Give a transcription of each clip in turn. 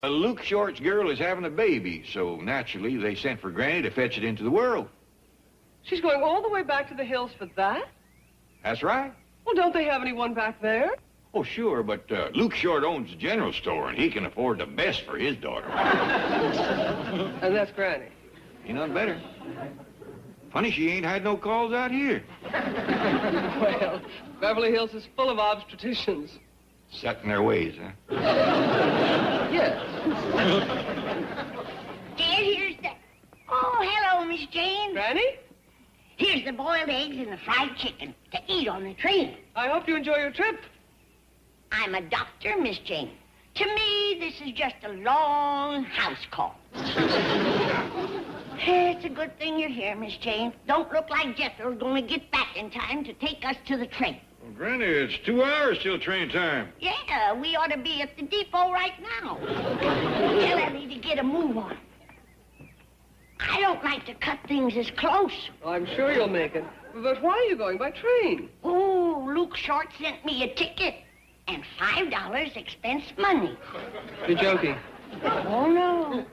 Luke Short's girl is having a baby, so naturally they sent for Granny to fetch it into the world. She's going all the way back to the hills for that? That's right. Well, don't they have anyone back there? Oh, sure, but Luke Short owns a general store, and he can afford the best for his daughter. And that's Granny. Ain't none better. Funny she ain't had no calls out here. Well, Beverly Hills is full of obstetricians. Set in their ways, huh? Yes. Dad, here's the... Oh, hello, Miss Jane. Granny? Here's the boiled eggs and the fried chicken to eat on the train. I hope you enjoy your trip. I'm a doctor, Miss Jane. To me, this is just a long house call. It's a good thing you're here, Miss Jane. Don't look like Jethro's going to get back in time to take us to the train. Well, Granny, it's 2 hours till train time. Yeah, we ought to be at the depot right now. Tell Ellie to get a move on. I don't like to cut things as close. I'm sure you'll make it. But why are you going by train? Oh, Luke Short sent me a ticket and $5 expense money. You're joking. Oh, no.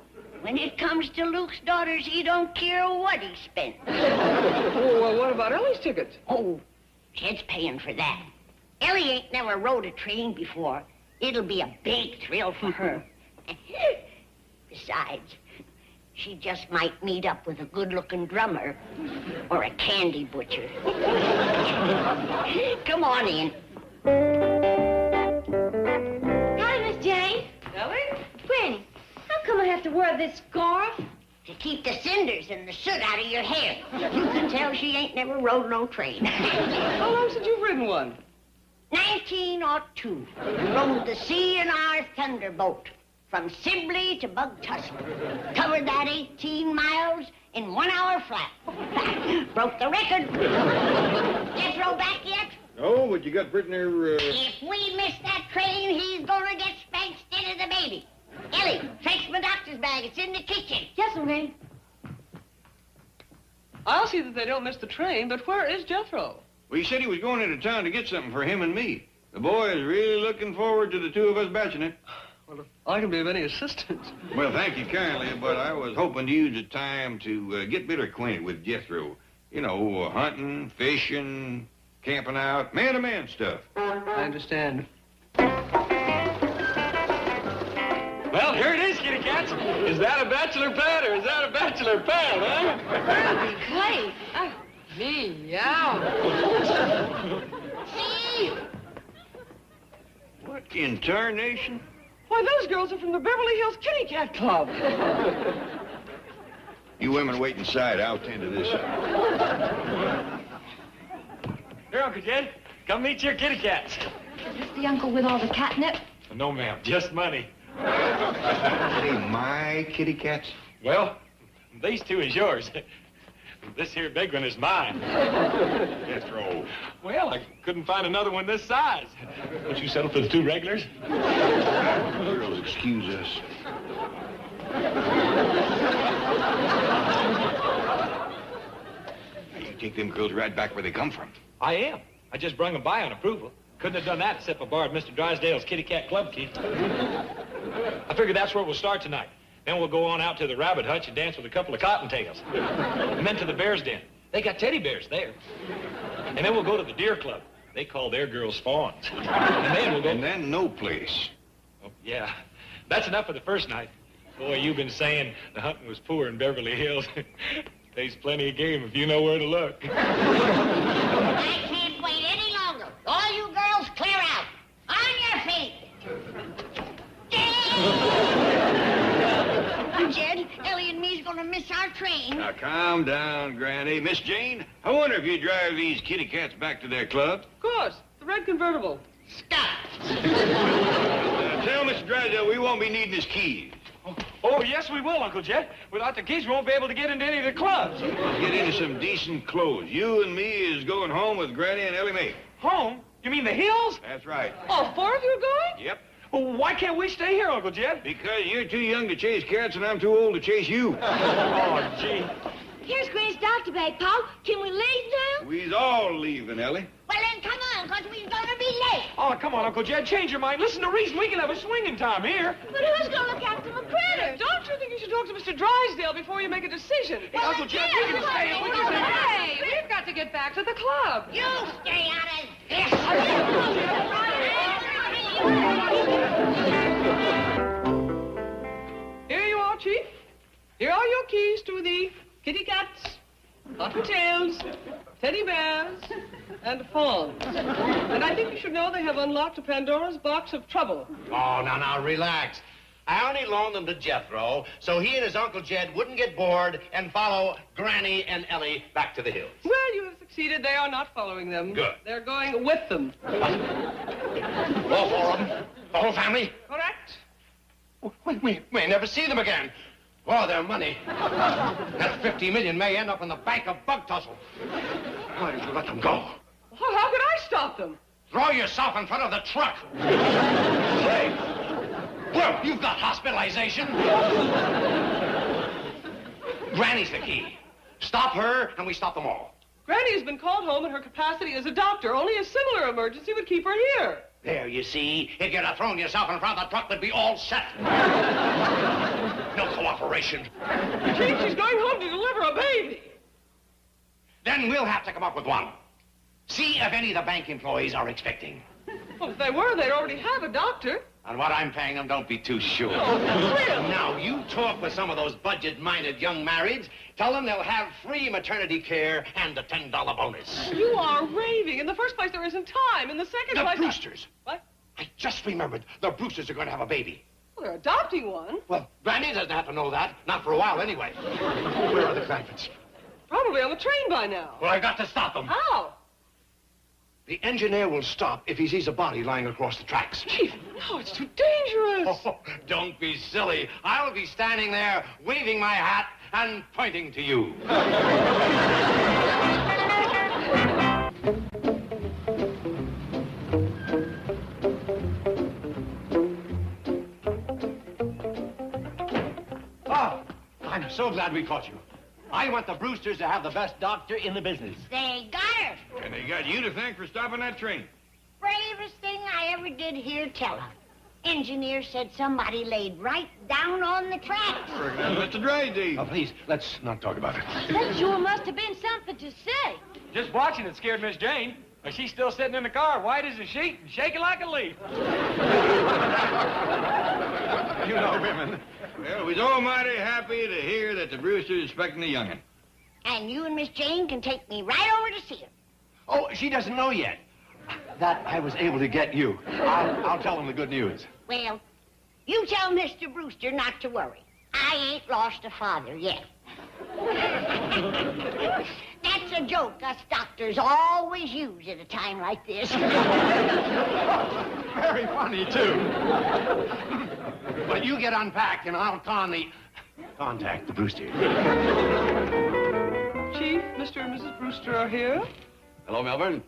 When it comes to Luke's daughters, he don't care what he spent. Oh, well, what about Ellie's tickets? Oh, Jed's paying for that. Ellie ain't never rode a train before. It'll be a big thrill for her. Besides, she just might meet up with a good-looking drummer or a candy butcher. Come on in. Hi, Miss Jane. Ellie? Granny, how come I have to wear this scarf? To keep the cinders and the soot out of your hair. You can tell she ain't never rode no train. How long since you've ridden one? 1902. Rode the sea in our thunderboat from Sibley to Bugtusk. Covered that 18 miles in 1 hour flat. Broke the record. Jethro back yet? No, but you got pretty near, If we miss that train, he's gonna get spanked instead of the baby. Ellie, fetch my doctor's bag. It's in the kitchen. Yes, Granny. I'll see that they don't miss the train, but where is Jethro? Well, he said he was going into town to get something for him and me. The boy is really looking forward to the two of us batching it. Well, if I can be of any assistance. Well, thank you kindly, but I was hoping to use the time to get better acquainted with Jethro. You know, hunting, fishing, camping out, man-to-man stuff. I understand. Well, here it is, kitty cats. Is that a bachelor pad or is that a bachelor pad, huh? Clay. Meow. See? What in tarnation? Why, those girls are from the Beverly Hills Kitty Cat Club. You women wait inside. I'll tend to this. Here, Uncle Jed. Come meet your kitty cats. Is this the uncle with all the catnip? No, ma'am. Just money. Hey, my kitty cats? Well, these two is yours. This here big one is mine. Jethro. Well, I couldn't find another one this size. Would you settle for the 2 regulars? Girls, excuse us. You take them girls right back where they come from. I am. I just brung them by on approval. Couldn't have done that except I borrowed Mr. Drysdale's kitty cat club key. I figured that's where we'll start tonight. Then we'll go on out to the rabbit hutch and dance with a couple of cottontails. And then to the bear's den. They got teddy bears there. And then we'll go to the deer club. They call their girls fawns. And then we'll go... And then no place. Oh, yeah. That's enough for the first night. Boy, you've been saying the hunting was poor in Beverly Hills. There's plenty of game if you know where to look. I can't wait any longer. All you girls clear out. On your feet. Jed, Ellie and me's gonna miss our train. Now, calm down, Granny. Miss Jane, I wonder if you drive these kitty cats back to their club? Of course, the red convertible. Stop. Tell Mr. Drysdale we won't be needing his keys. Oh, yes, we will, Uncle Jed. Without the keys, we won't be able to get into any of the clubs. Get into some decent clothes. You and me is going home with Granny and Ellie Mae. Home? You mean the hills? That's right. All 4 of you are going? Yep. Well, why can't we stay here, Uncle Jed? Because you're too young to chase cats and I'm too old to chase you. Oh, gee. Here's Granny's doctor bag, Paul. Can we leave now? We's all leaving, Ellie. Well, then, come on. because we're gonna be late. Oh, come on, Uncle Jed, change your mind. Listen to reason. We can have a swinging time here. But who's gonna look after the critters? Don't you think you should talk to Mr. Drysdale before you make a decision? Well, Uncle Jed, we can stay. We can stay. Hey, we've got to get back to the club. You stay out of this. Here you are, Chief. Here are your keys to the kitty cats, cottontails, teddy bears, and fawns. And I think you should know they have unlocked Pandora's box of trouble. Oh, now, relax. I only loaned them to Jethro so he and his Uncle Jed wouldn't get bored and follow Granny and Ellie back to the hills. Well, you have succeeded. They are not following them. Good. They're going with them. All four of them? The whole family? Correct? We may never see them again. Oh, their money. That $50 million may end up in the bank of Bug Tussle. Why did you let them go? Well, how could I stop them? Throw yourself in front of the truck. Hey. Well, you've got hospitalization. Granny's the key. Stop her, and we stop them all. Granny has been called home in her capacity as a doctor. Only a similar emergency would keep her here. There, you see. If you'd have thrown yourself in front of the truck, we'd be all set. No cooperation. Chief, she's going home to deliver a baby. Then we'll have to come up with one. See if any of the bank employees are expecting. Well, if they were, they'd already have a doctor. On what I'm paying them, don't be too sure. Oh, really? Now, you talk with some of those budget-minded young marrieds. Tell them they'll have free maternity care and a $10 bonus. You are raving. In the first place, there isn't time. In the second place... The Brewsters. What? I just remembered. The Brewsters are going to have a baby. Well, they're adopting one. Well, Granny doesn't have to know that. Not for a while, anyway. Where are the Clanfords? Probably on the train by now. Well, I've got to stop them. How? The engineer will stop if he sees a body lying across the tracks. Chief, no, it's too dangerous. Oh, don't be silly. I'll be standing there waving my hat and pointing to you. Oh, I'm so glad we caught you. I want the Brewsters to have the best doctor in the business. They got her. And they got you to thank for stopping that train. Bravest thing I ever did hear tell of. Engineer said somebody laid right down on the tracks. I reckon that's Mr. Drysdale. Oh, please, let's not talk about it. That sure must have been something to say. Just watching it scared Miss Jane. She's still sitting in the car, white as a sheet and shaking like a leaf. You know women. Well, we's almighty happy to hear that the Brewster's expecting a young'un. And you and Miss Jane can take me right over to see her. Oh, she doesn't know yet that I was able to get you. I'll tell them the good news. Well, you tell Mr. Brewster not to worry. I ain't lost a father yet. That's a joke us doctors always use at a time like this. Very funny, too. But you get unpacked and I'll contact the Brewster. Chief, Mr. and Mrs. Brewster are here. Hello, Melbourne.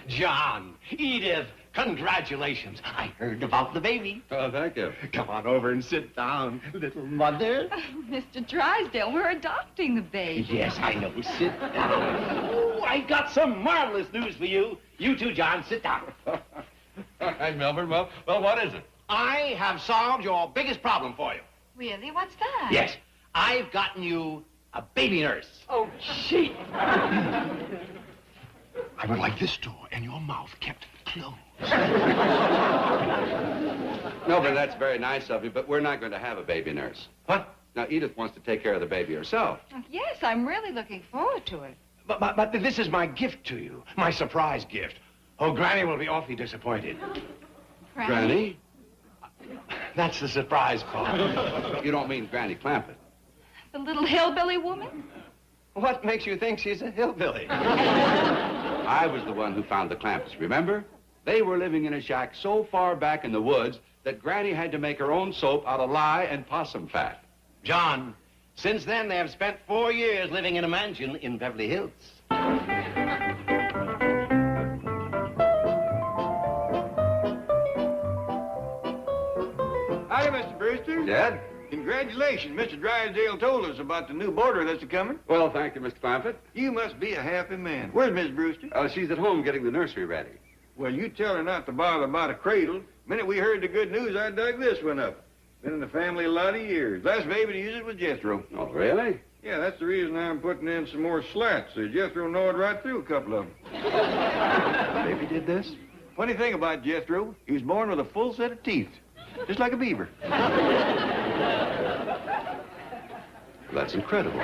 John, Edith, congratulations. I heard about the baby. Oh, thank you. Come on over and sit down, little mother. Mr. Drysdale, we're adopting the baby. Yes, I know. Sit down. Oh, I got some marvelous news for you. You too, John. Sit down. Hi, Melbourne. Well, what is it? I have solved your biggest problem for you. Really? What's that? Yes, I've gotten you a baby nurse. Oh, Chief. I would like this door and your mouth kept closed. Melbourne, that's very nice of you, but we're not going to have a baby nurse. What? Now, Edith wants to take care of the baby herself. Yes, I'm really looking forward to it. But this is my gift to you, my surprise gift. Oh, Granny will be awfully disappointed. Granny? That's the surprise part. You don't mean Granny Clampett. The little hillbilly woman? What makes you think she's a hillbilly? I was the one who found the Clampetts, remember? They were living in a shack so far back in the woods that Granny had to make her own soap out of lye and possum fat. John, since then they have spent 4 years living in a mansion in Beverly Hills. Howdy, Mr. Brewster. Dad? Congratulations. Mr. Drysdale told us about the new boarder that's a-coming. Well, thank you, Mr. Clampett. You must be a happy man. Where's Miss Brewster? She's at home getting the nursery ready. Well, you tell her not to bother about a cradle. The minute we heard the good news, I dug this one up. Been in the family a lot of years. Last baby to use it was Jethro. Oh, really? Yeah, that's the reason I'm putting in some more slats. Jethro gnawed right through a couple of them. Baby did this? Funny thing about Jethro, he was born with a full set of teeth, just like a beaver. That's incredible.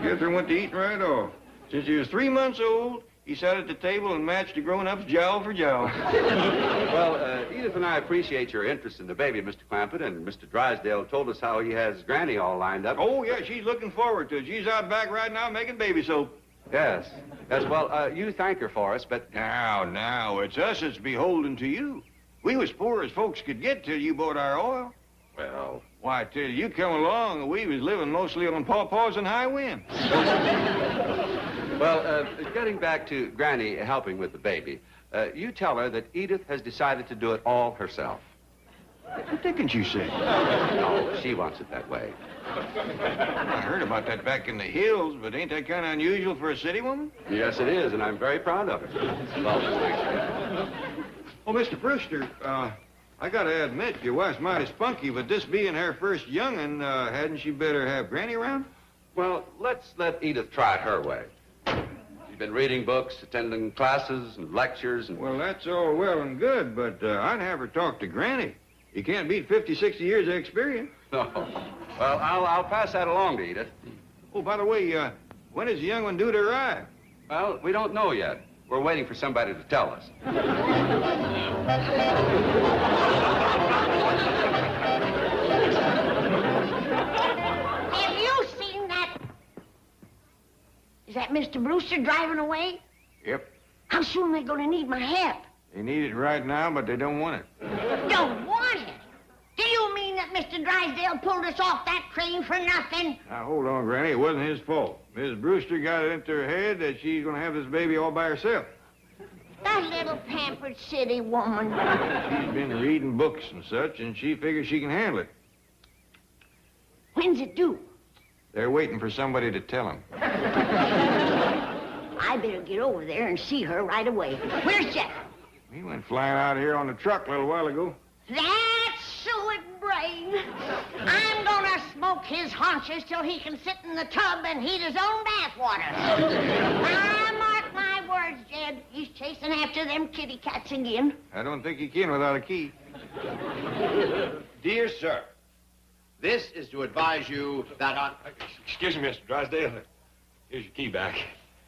Jethro went to eating right off. Since he was 3 months old, he sat at the table and matched the grown-ups jowl for jowl. Well, Edith and I appreciate your interest in the baby, Mr. Clampett, and Mr. Drysdale told us how he has Granny all lined up. Oh, yeah, she's looking forward to it. She's out back right now making baby soap. Yes. Yes, well, you thank her for us, but... Now, it's us that's beholden to you. We was poor as folks could get till you bought our oil. Well... Why, till you come along, and we was living mostly on pawpaws and high wind. Well, getting back to Granny helping with the baby, you tell her that Edith has decided to do it all herself. What didn't you say? No, she wants it that way. I heard about that back in the hills, but ain't that kind of unusual for a city woman? Yes, it is, and I'm very proud of her. Well, Oh, Mr. Brewster, I gotta admit, your wife's mighty spunky, but this being her first young'un, hadn't she better have Granny around? well, let's let Edith try it her way. She's been reading books, attending classes and lectures, and... Well, that's all well and good, but I'd have her talk to Granny. You can't beat 50, 60 years of experience. No. Well, I'll pass that along to Edith. Oh, by the way, when is the young one due to arrive? Well, we don't know yet. We're waiting for somebody to tell us. Have you seen that? Is that Mr. Brewster driving away? Yep. How soon are they going to need my help? They need it right now, but they don't want it. Don't want it. Do you mean that Mr. Drysdale pulled us off that train for nothing? Now, hold on, Granny. It wasn't his fault. Miss Brewster got it into her head that she's going to have this baby all by herself. That little pampered city woman. She's been reading books and such, and she figures she can handle it. When's it due? They're waiting for somebody to tell them. I better get over there and see her right away. Where's Jeff? He went flying out here on the truck a little while ago. That suet brain. I'm gonna smoke his haunches till he can sit in the tub and heat his own bathwater. Mark my words, Jed. He's chasing after them kitty cats again. I don't think he can without a key. Dear sir, this is to advise you that on... Excuse me, Mr. Drysdale. Here's your key back.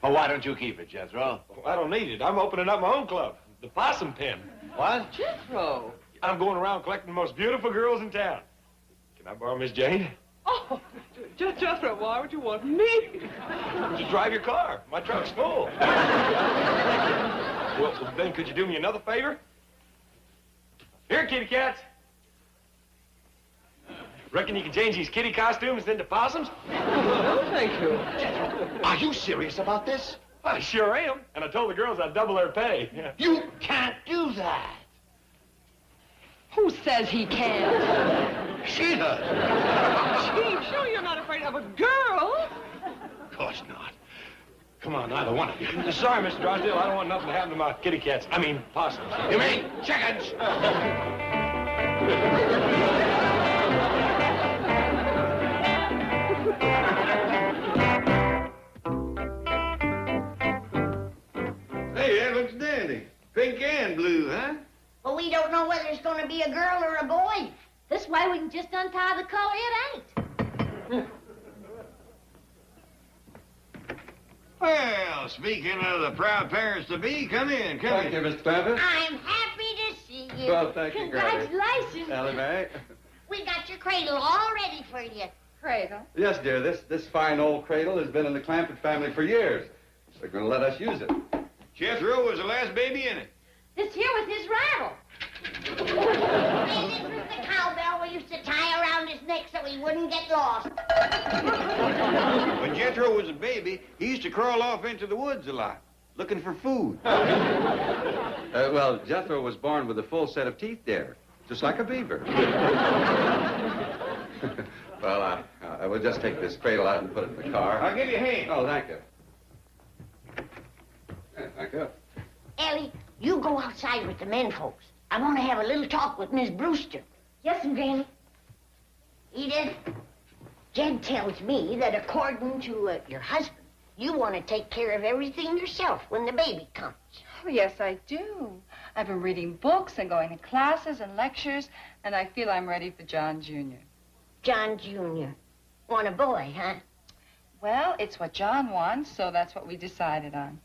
Oh, why don't you keep it, Jethro? I don't need it. I'm opening up my own club, the Possum Pen. What? Jethro. I'm going around collecting the most beautiful girls in town. Can I borrow Miss Jane? Oh, Jethro, why would you want me? To drive your car. My truck's full. Well, then could you do me another favor? Here, kitty cats. Reckon you can change these kitty costumes into possums? No, thank you. Are you serious about this? I sure am. And I told the girls I'd double their pay. You can't do that. Who says he can't? She does. Gee, sure you're not afraid of a girl. Of course not. Come on, either one of you. Sorry, Mr. Drysdale. I don't want nothing to happen to my kitty cats. I mean, possums. You mean chickens? Hey, that looks dandy. Pink and blue, huh? But we don't know whether it's going to be a girl or a boy. This way we can just untie the collar it ain't. Well, speaking of the proud parents-to-be, come in, come Thank in. you, Mr. Clampett. I'm happy to see you. Well, thank you, Granny. Congratulations. Ellie Mae. We got your cradle all ready for you. Cradle. Yes, dear, this fine old cradle has been in the Clampett family for years. They're going to let us use it. Jethro was the last baby in it. This here with his rattle. Hey, this is the cowbell we used to tie around his neck so he wouldn't get lost. When Jethro was a baby, he used to crawl off into the woods a lot, looking for food. Well, Jethro was born with a full set of teeth there, just like a beaver. Well, I will just take this cradle out and put it in the car. I'll give you a hand. Oh, thank you. Yeah, thank you. Ellie, you go outside with the men folks. I want to have a little talk with Miss Brewster. Yes, Granny. Edith, Jed tells me that according to your husband, you want to take care of everything yourself when the baby comes. Oh, yes, I do. I've been reading books and going to classes and lectures, and I feel I'm ready for John Jr. John Jr. Want a boy, huh? Well, it's what John wants, so that's what we decided on.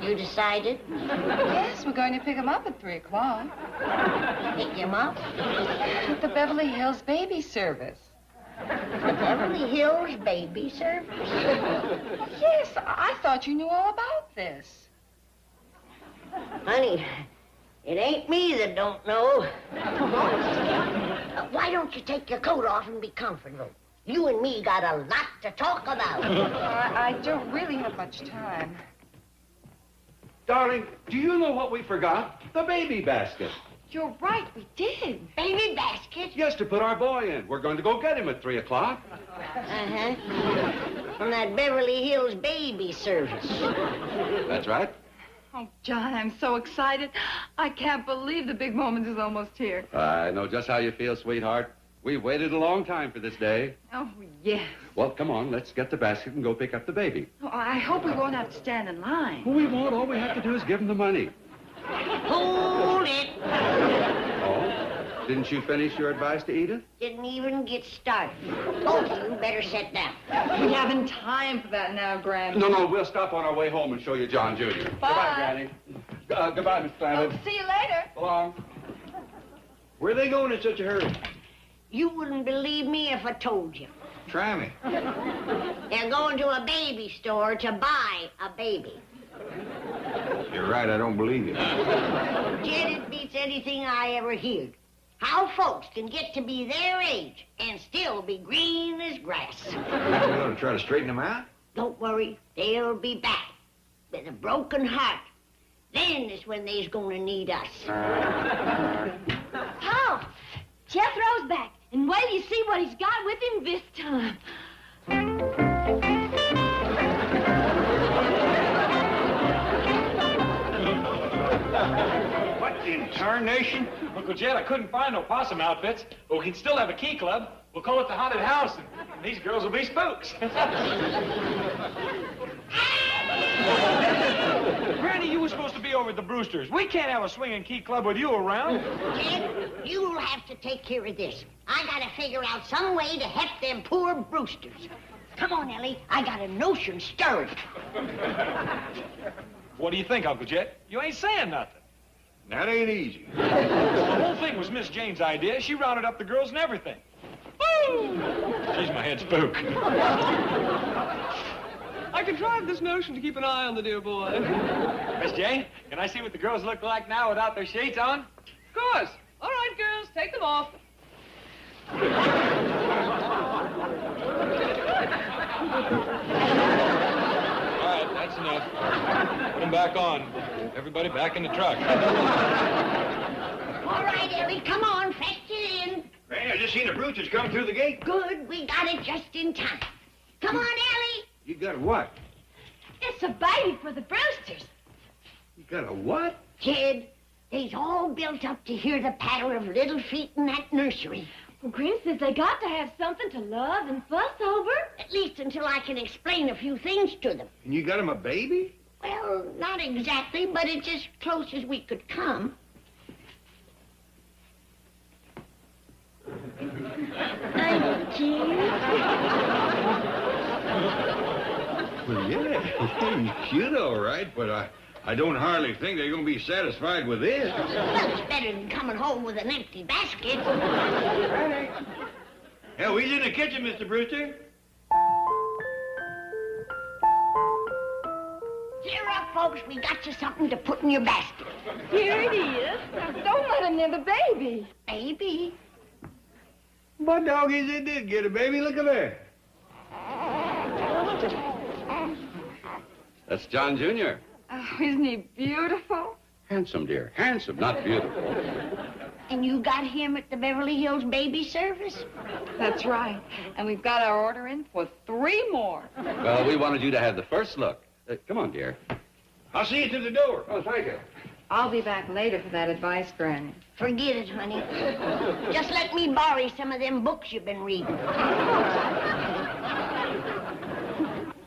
You decided? Yes, we're going to pick him up at 3 o'clock. Pick him up? At the Beverly Hills baby service. The Beverly Hills baby service? Yes, I thought you knew all about this. Honey, it ain't me that don't know. Why don't you take your coat off and be comfortable? You and me got a lot to talk about. I don't really have much time. Darling, do you know what we forgot? The baby basket. You're right, we did. Baby basket? Yes, to put our boy in. We're going to go get him at 3 o'clock. Uh-huh. From that Beverly Hills baby service. That's right. Oh, John, I'm so excited. I can't believe the big moment is almost here. I know just how you feel, sweetheart. We've waited a long time for this day. Oh, yes. Well, come on, let's get the basket and go pick up the baby. Oh, I hope we won't have to stand in line. Well, we won't. All we have to do is give him the money. Hold it. Oh? Didn't you finish your advice to Edith? Didn't even get started. Both of you better sit down. We haven't time for that now, Granny. No, we'll stop on our way home and show you John Jr. Goodbye, Granny. Goodbye, Miss Clement. Oh, see you later. So long. Where are they going in such a hurry? You wouldn't believe me if I told you. Try me. They're going to a baby store to buy a baby. You're right, I don't believe you. Jed, it beats anything I ever heard. How folks can get to be their age and still be green as grass. You going to try to straighten them out? Don't worry, they'll be back with a broken heart. Then is when they's gonna need us. Pa, Jethro's back. And wait till you see what he's got with him this time. What in tarnation? Uncle Jed, I couldn't find no possum outfits, but we can still have a key club. We'll call it the Haunted House, and these girls will be spooks. Granny, you were supposed to be over at the Brewsters. We can't have a swinging key club with you around. Jed, you'll have to take care of this. I gotta figure out some way to help them poor Brewsters. Come on, Ellie. I got a notion stirring. What do you think, Uncle Jed? You ain't saying nothing. That ain't easy. The whole thing was Miss Jane's idea. She rounded up the girls and everything. Woo! She's my head spook. I contrived this notion to keep an eye on the dear boy. Miss Jane, can I see what the girls look like now without their shades on? Of course. All right, girls, take them off. All right, that's enough. Put them back on. Everybody back in the truck. All right, Ellie, come on, fetch it in. Granny, I just seen the Brewsters come through the gate. Good, we got it just in time. Come on, Ellie. You got a what? It's a baby for the Brewsters. You got a what? Jed, they's all built up to hear the patter of little feet in that nursery. Well, Granny says they got to have something to love and fuss over. At least until I can explain a few things to them. And you got him a baby? Well, not exactly, but it's as close as we could come. I'm Well, yeah, he's cute, all right, but I don't hardly think they're going to be satisfied with this. Well, it's better than coming home with an empty basket. Yeah, we's in the kitchen, Mr. Brewster. Cheer up, folks. We got you something to put in your basket. Here it is. Now, don't let him near the baby. Baby. What dog is it did get a baby? Look at that. That's John Jr. Oh, isn't he beautiful? Handsome, dear. Handsome, not beautiful. And you got him at the Beverly Hills baby service? That's right. And we've got our order in for 3 more. Well, we wanted you to have the first look. Come on, dear. I'll see you to the door. Oh, thank you. I'll be back later for that advice, Granny. Forget it, honey. Just let me borrow some of them books you've been reading.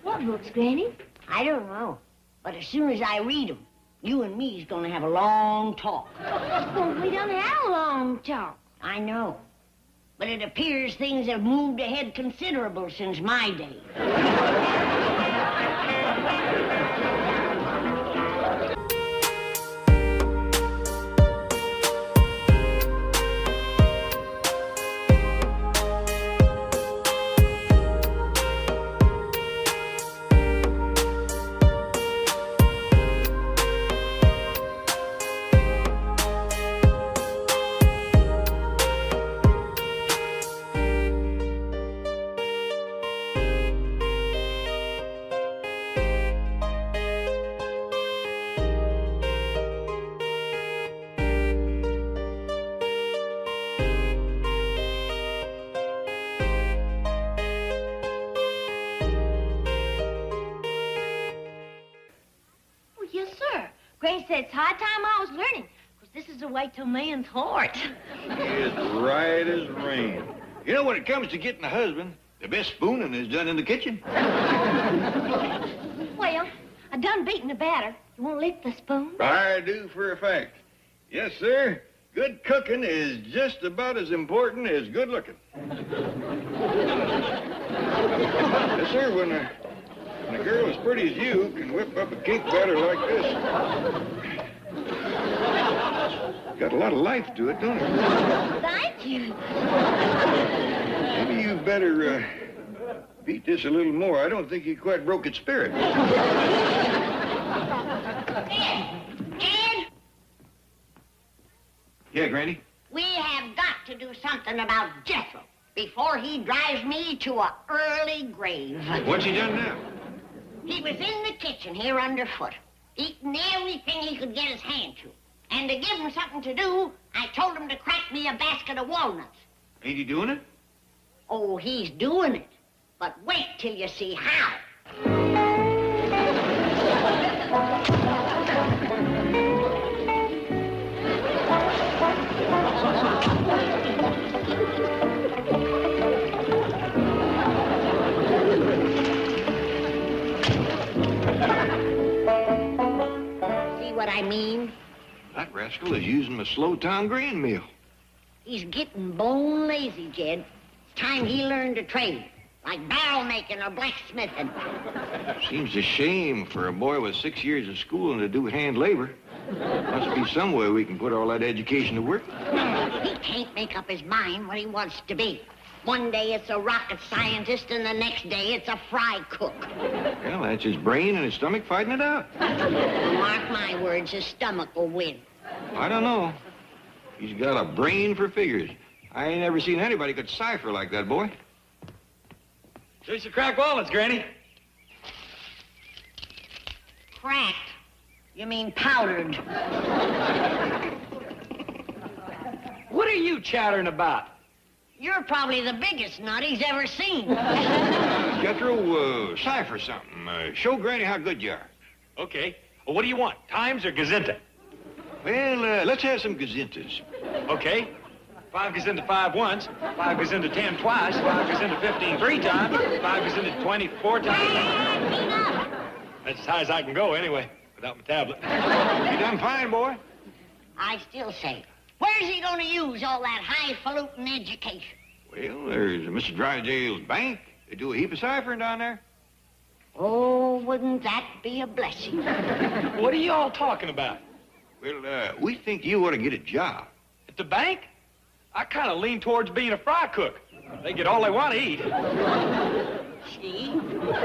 What books, Granny? I don't know. But as soon as I read them, you and me's gonna have a long talk. Well, we don't have a long talk. I know. But it appears things have moved ahead considerable since my day. Oh, yes, sir. Granny said it's high time I was learning, because this is the way to a man's heart. It's right as rain. You know, when it comes to getting a husband, the best spooning is done in the kitchen. Well, I done beating the batter. You want to lick the spoon? I do for a fact. Yes, sir. Good cooking is just about as important as good looking. Yes, sir. When a girl as pretty as you can whip up a cake batter like this, got a lot of life to it, don't it? Thank you. Maybe you better beat this a little more. I don't think you quite broke its spirit. Ed, Yeah, Granny? we have got to do something about Jethro before he drives me to an early grave. What's he done now? He was in the kitchen here underfoot, eating everything he could get his hand to. And to give him something to do, I told him to crack me a basket of walnuts. Ain't he doing it? Oh, he's doing it. But wait till you see how. See what I mean? That rascal is using my slow-town grain mill. He's getting bone lazy, Jed. It's time he learned a trade, like barrel making or blacksmithing. Seems a shame for a boy with 6 years of schooling to do hand labor. Must be some way we can put all that education to work. He can't make up his mind what he wants to be. One day it's a rocket scientist, and the next day it's a fry cook. Well, that's his brain and his stomach fighting it out. Mark my words, his stomach will win. I don't know. He's got a brain for figures. I ain't ever seen anybody could cipher like that boy. Here's your cracked walnuts, Granny. Cracked? You mean powdered. What are you chattering about? You're probably the biggest nut he's ever seen. Jethro, cipher something. Show Granny how good you are. Okay. Well, what do you want? Times or Gazinta? Well, let's have some gazintas. Okay. 5 goes into 5 once, 5 goes into 10 twice, 5 goes into 15 3 times, 5 goes into 24 times. That's as high as I can go anyway, without my tablet. You done fine, boy. I still say, where's he going to use all that highfalutin education? Well, there's Mr. Drysdale's bank. They do a heap of ciphering down there. Oh, wouldn't that be a blessing? What are you all talking about? Well, we think you ought to get a job. At the bank? I kind of lean towards being a fry cook. They get all they want to eat. See?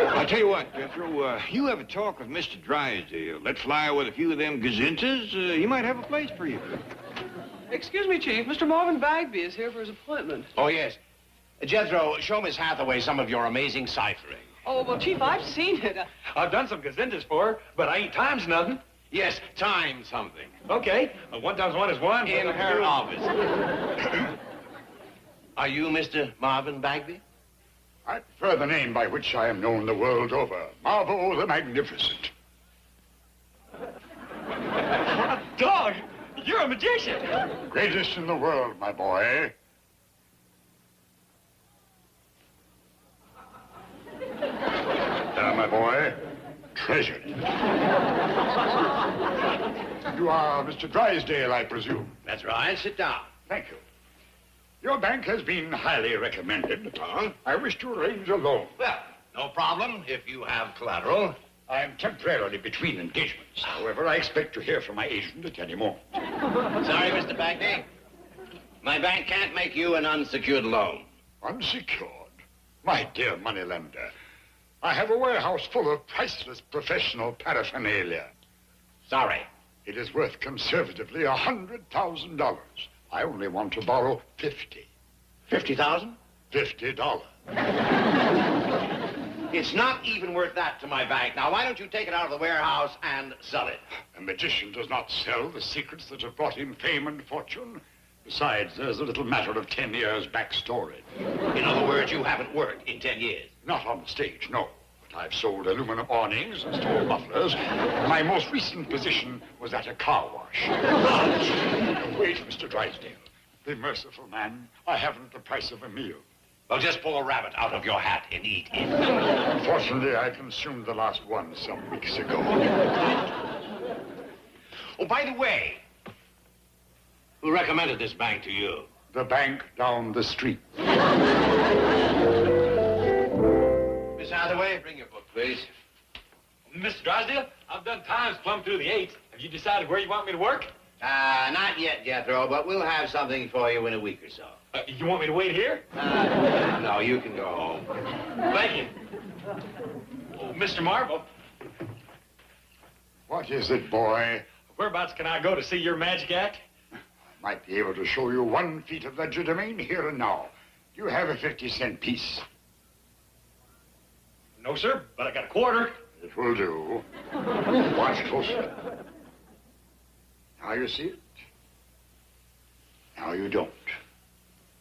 I'll tell you what, Jethro, you have a talk with Mr. Drysdale. Let fly with a few of them gazintas. He might have a place for you. Excuse me, Chief. Mr. Marvin Bagby is here for his appointment. Oh, yes. Jethro, show Miss Hathaway some of your amazing ciphering. Oh, well, Chief, I've seen it. I've done some gazintas for her, but I ain't times nothing. Yes, time something. Okay. 1 times 1 is 1. In her office. Are you Mr. Marvin Bagby? I prefer the name by which I am known the world over. Marvel the Magnificent. Dog, you're a magician. Greatest in the world, my boy. My boy, treasure. You are Mr. Drysdale, I presume. That's right. Sit down. Thank you. Your bank has been highly recommended. I wish to arrange a loan. Well, no problem if you have collateral. I am temporarily between engagements. However, I expect to hear from my agent at any moment. Sorry, Mr. Bagby. My bank can't make you an unsecured loan. Unsecured? My dear moneylender, I have a warehouse full of priceless professional paraphernalia. Sorry. It is worth conservatively $100,000. I only want to borrow 50. 50,000? $50. It's not even worth that to my bank. Now, why don't you take it out of the warehouse and sell it? A magician does not sell the secrets that have brought him fame and fortune. Besides, there's a little matter of 10 years backstory. In other words, you haven't worked in 10 years. Not on the stage, no. But I've sold aluminum awnings and stole mufflers. My most recent position was at a car wash. Wait, Mr. Drysdale. Be merciful, man. I haven't the price of a meal. Well, just pull a rabbit out of your hat and eat it. Fortunately, I consumed the last one some weeks ago. Oh, by the way, who recommended this bank to you? The bank down the street. Miss Hathaway, bring your book, please. Mr. Drysdale, I've done times plumb through the 8s. Have you decided where you want me to work? Not yet, Jethro, but we'll have something for you in a week or so. You want me to wait here? No, you can go home. Thank you. Oh, Mr. Marvel, What is it, boy? whereabouts can I go to see your magic act? I might be able to show you 1 feat of legerdemain here and now. Do you have a 50-cent piece? No, sir, but I got a quarter. It will do. Watch closely. Now you see it. Now you don't.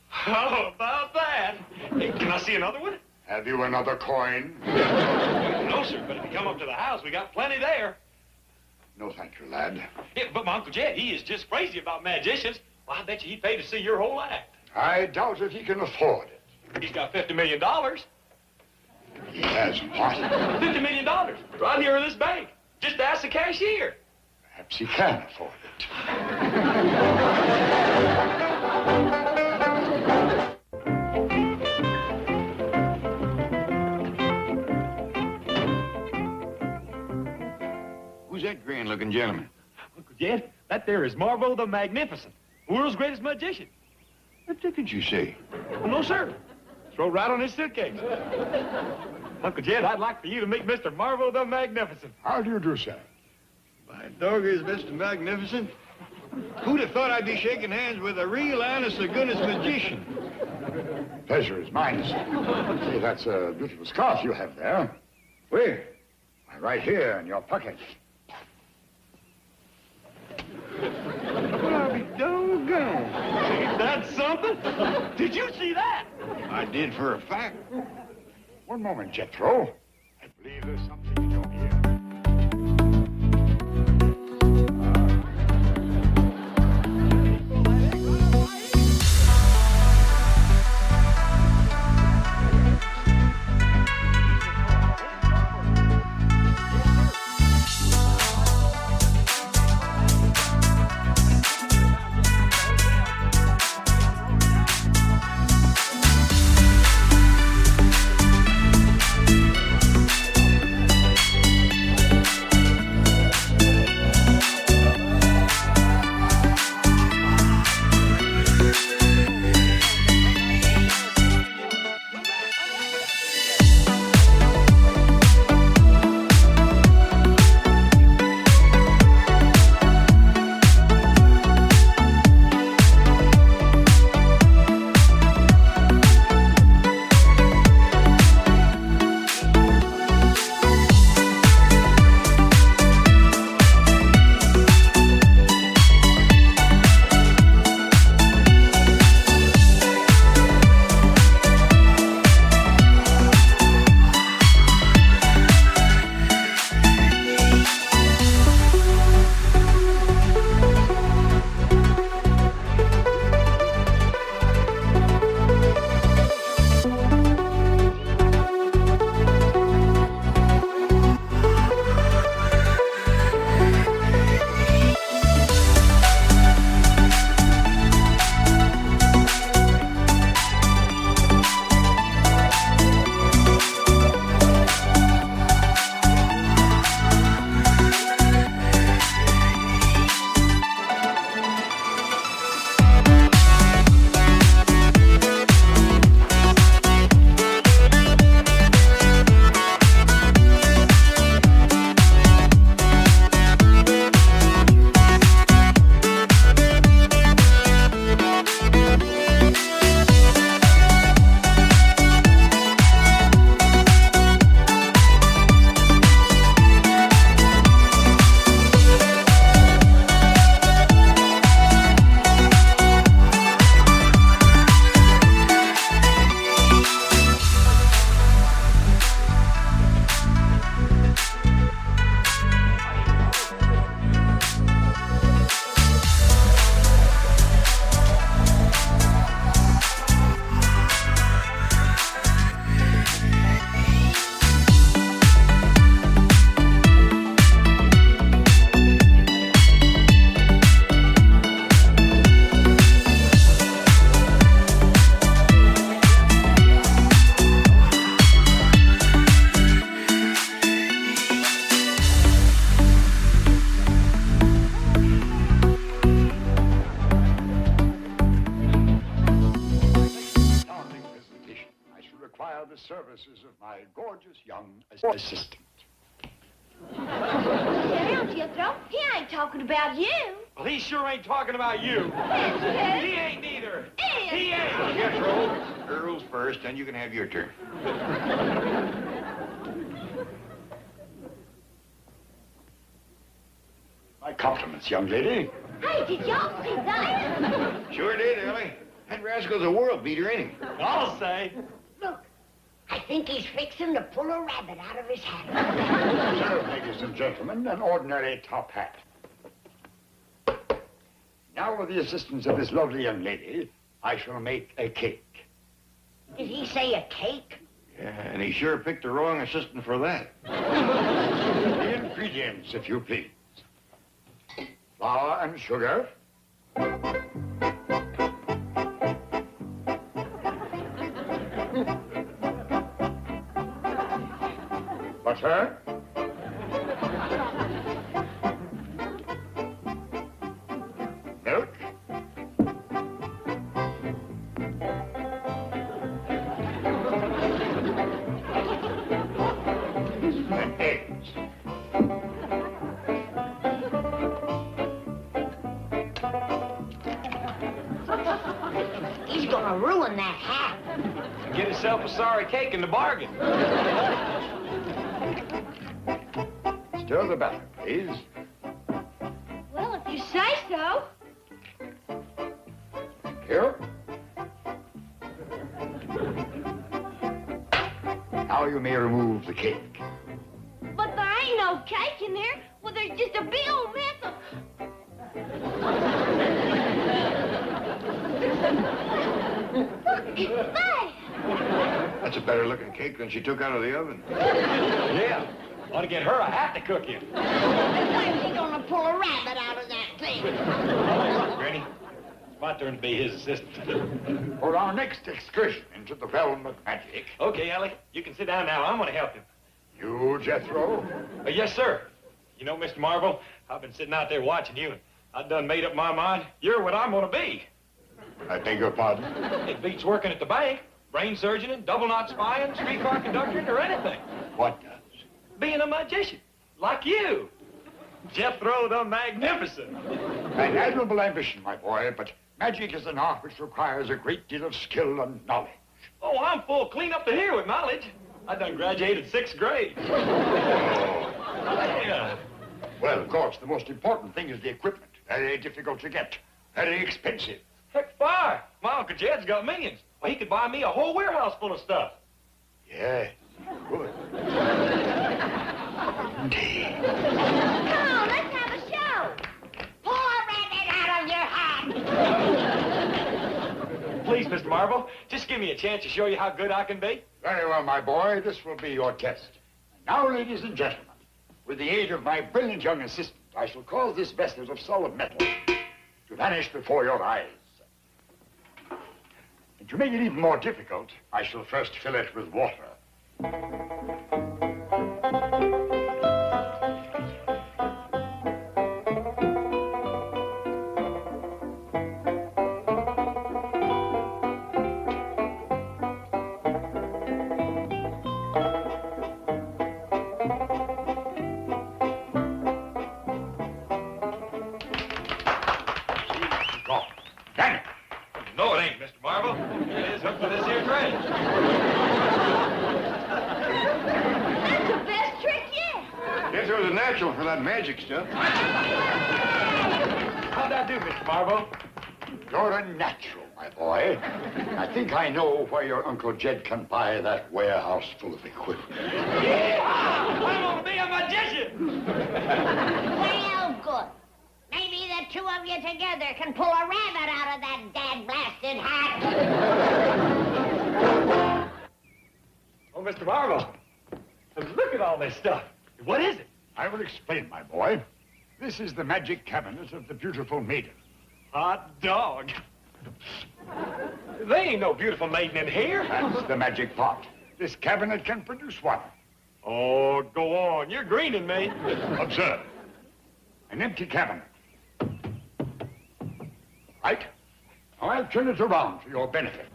How about that? Hey, can I see another one? Have you another coin? No, sir, but if you come up to the house, we got plenty there. No, thank you, lad. Yeah, but my Uncle Jed, he is just crazy about magicians. Well, I bet you he'd pay to see your whole act. I doubt if he can afford it. He's got $50 million. He has what? $50 million, right here in this bank. Just ask the cashier. Perhaps he can afford it. Who's that grand-looking gentleman? Uncle Jed, that there is Marvo the Magnificent, world's greatest magician. What did you say? Well, no, sir. Throw right on his suitcase. Uncle Jed, I'd like for you to meet Mr. Marvo the Magnificent. How do you do, sir? My dog is Mr. Magnificent. Who'd have thought I'd be shaking hands with a real honest-to-goodness magician? Pleasure is mine, sir. Say, that's a beautiful scarf you have there. Where? Why, right here in your pocket. Well, I'll be doggone. Ain't that something? Did you see that? I did for a fact. One moment, Jethro. I believe there's something in your ear. require the services of my gorgeous young assistant. Down, Jethro. He ain't talking about you. Well, he sure ain't talking about you. Yes, He ain't neither. he is. He ain't. Jethro, girls first, and you can have your turn. My compliments, young lady. Hey, did y'all see that? Sure did, Ellie. That rascal's a world beater, ain't he? I'll say. Look, I think he's fixing to pull a rabbit out of his hat. Serve, ladies and gentlemen, an ordinary top hat. Now, with the assistance of this lovely young lady, I shall make a cake. Did he say a cake? Yeah, and he sure picked the wrong assistant for that. The ingredients, if you please. Flour and sugar. Butter. Milk. And eggs. He's gonna ruin that hat. And get himself a sorry cake in the bargain. Stir the batter, please. Well, if you say so. Here. Now you may remove the cake. But there ain't no cake in there. Well, there's just a big old mess of... Look, it's there. That's a better looking cake than she took out of the oven. Yeah. Ought to get her a hat to cook in. When's he gonna pull a rabbit out of that thing? Granny, it's my turn to be his assistant. For our next excursion into the realm of magic, Okay, Ellie, you can sit down now. I'm going to help him. you, Jethro, Yes, sir. You know, Mr. Marvel, I've been sitting out there watching you, and I done made up my mind. You're what I'm going to be. I beg your pardon. It beats working at the bank, brain surgeon, double knot spying, streetcar conducting, or anything. What does? Being a magician, like you. Jethro the Magnificent. An admirable ambition, my boy, but magic is an art which requires a great deal of skill and knowledge. Oh, I'm full clean up to here with knowledge. I done graduated 6th grade. Yeah. Well, of course, the most important thing is the equipment. Very difficult to get. Very expensive. Heck, fire. My Uncle Jed's got millions. Well, he could buy me a whole warehouse full of stuff. Yes. Good. Indeed. Come on, let's have a show. Pull a rabbit out of your hat. Please, Mr. Marvel, just give me a chance to show you how good I can be. Very well, my boy. This will be your test. Now, ladies and gentlemen, with the aid of my brilliant young assistant, I shall cause this vessel of solid metal to vanish before your eyes. And to make it even more difficult, I shall first fill it with water. No, it ain't, Mr. Marvel. It is hooked to this here train. That's the best trick yet. Jethro's a natural for that magic stuff. How'd I do, Mr. Marvel? You're a natural, my boy. I think I know where your Uncle Jed can buy that warehouse full of equipment. I'm gonna be a magician. Well, good. Maybe the two of you together can pull a rabbit out of that dad-blasted hat. Oh, Mr. Marvel, look at all this stuff. What is it? I will explain, my boy. This is the magic cabinet of the beautiful maiden. Hot dog. There ain't no beautiful maiden in here. That's the magic pot. This cabinet can produce one. Oh, go on. You're greening me. Observe. An empty cabinet. Right? Now I'll turn it around for your benefit.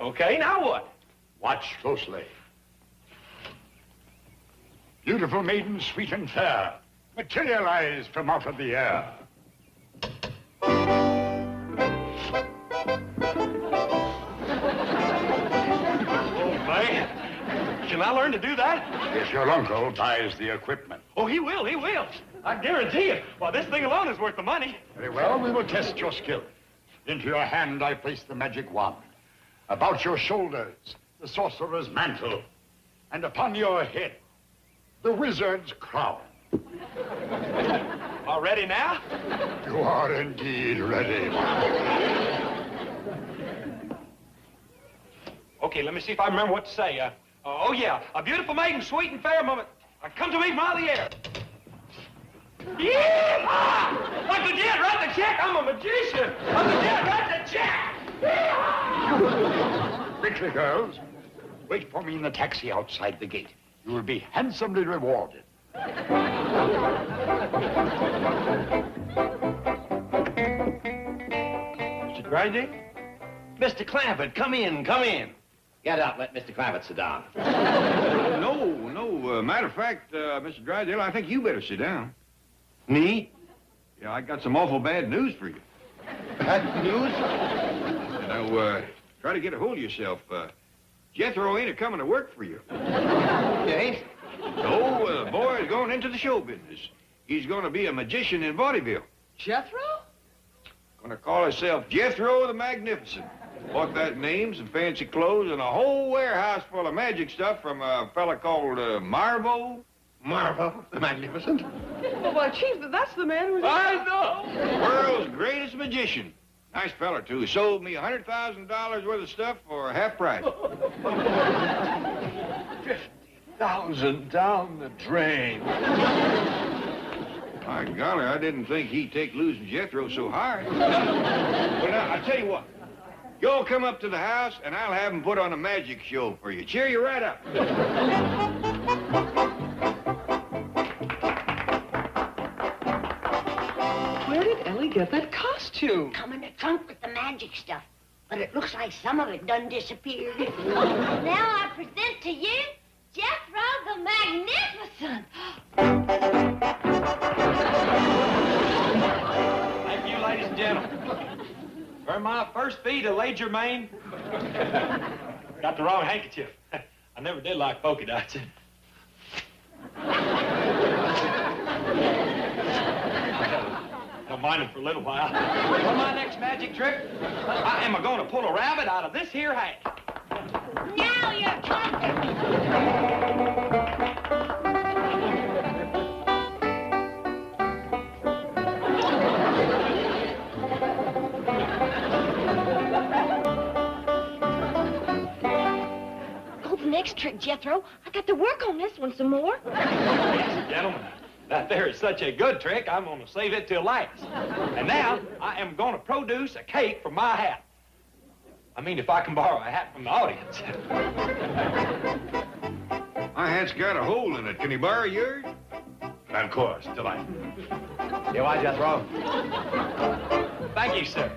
Okay, now what? Watch closely. Beautiful maiden, sweet and fair, materialize from out of the air. Man, can I learn to do that? If your uncle buys the equipment. Oh, he will, he will. I guarantee it. Well, this thing alone is worth the money. Very well, we will test your skill. Into your hand I place the magic wand. About your shoulders, the sorcerer's mantle. And upon your head, the wizard's crown. All ready now? You are indeed ready. Okay, let me see if I remember what to say. Oh, yeah. A beautiful maiden, sweet and fair moment. Come to me from out of the air. Yeah! Like the dead, write the check. I'm a magician. I'm the dead, write the check. Quickly, girls. Wait for me in the taxi outside the gate. You will be handsomely rewarded. Mr. Grady? Mr. Clampett, come in, come in. Get up, let Mr. Clampett sit down. No. Matter of fact, Mr. Drysdale, I think you better sit down. Me? Yeah, I got some awful bad news for you. Bad news? Now, try to get a hold of yourself. Jethro ain't coming to work for you. Yes? No, the boy is going into the show business. He's going to be a magician in vaudeville. Jethro? Going to call himself Jethro the Magnificent. Bought that name, some fancy clothes, and a whole warehouse full of magic stuff from a fella called Marvo. Marvo, the Magnificent? Oh, why, Chief, that's the man who's... I know. World's greatest magician. Nice fella, too. Sold me $100,000 worth of stuff for half price. 50,000 down the drain. My golly, I didn't think he'd take losing Jethro so hard. Well, now, I'll tell you what. Y'all come up to the house, and I'll have him put on a magic show for you. Cheer you right up. Where did Ellie get that costume? Come in the trunk with the magic stuff. But it looks like some of it done disappeared. Now I present to you Jethro the Magnificent. Thank you, ladies and gentlemen. For my first fee to Lay Germain. Got the wrong handkerchief. I never did like polka dots. Don't mind them for a little while. For my next magic trick, I am going to pull a rabbit out of this here hat. Now you're talking. Oh, the next trick, Jethro. I got to work on this one some more. Ladies and gentlemen, that there is such a good trick, I'm going to save it till last. And now, I am going to produce a cake from my hat. I mean, if I can borrow a hat from the audience. My hat's got a hole in it. Can he borrow yours? Of course, delight. You are, Jethro. Thank you, sir.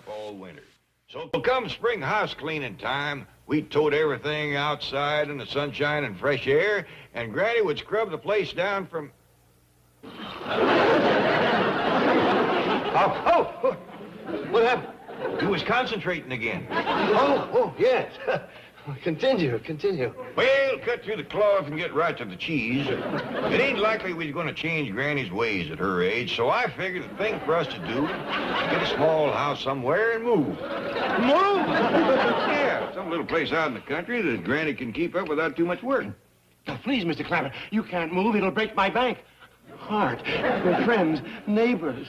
all winter. So come spring house cleaning time, we'd tote everything outside in the sunshine and fresh air, and Granny would scrub the place down from... Oh, what happened? He was concentrating again. Oh, yes. Continue. Well, cut through the cloth and get right to the cheese. It ain't likely we're going to change Granny's ways at her age, so I figured the thing for us to do is get a small house somewhere and move. Move? Yeah, some little place out in the country that Granny can keep up without too much work. Now, please, Mr. Clapper, you can't move. It'll break my bank. Heart, your friends, neighbors.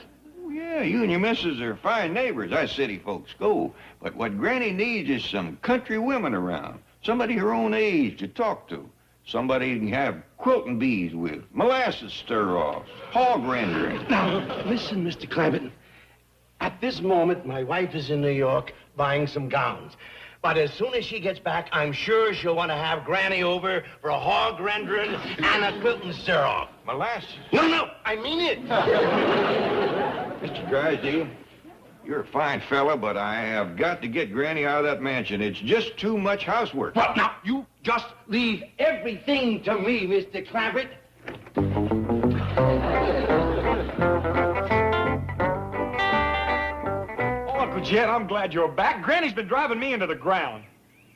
Yeah, you and your missus are fine neighbors, us city folks go. But what Granny needs is some country women around. Somebody her own age to talk to. Somebody you can have quilting bees with, molasses stir-offs, hog rendering. Now, listen, Mr. Clampett. At this moment, my wife is in New York buying some gowns. But as soon as she gets back, I'm sure she'll want to have Granny over for a hog rendering and a quilting stir-off. Molasses? No, I mean it. Mr. Drysdale, you're a fine fella, but I have got to get Granny out of that mansion. It's just too much housework. Well, now, you just leave everything to me, Mr. Clampett. Oh, Uncle Jed, I'm glad you're back. Granny's been driving me into the ground.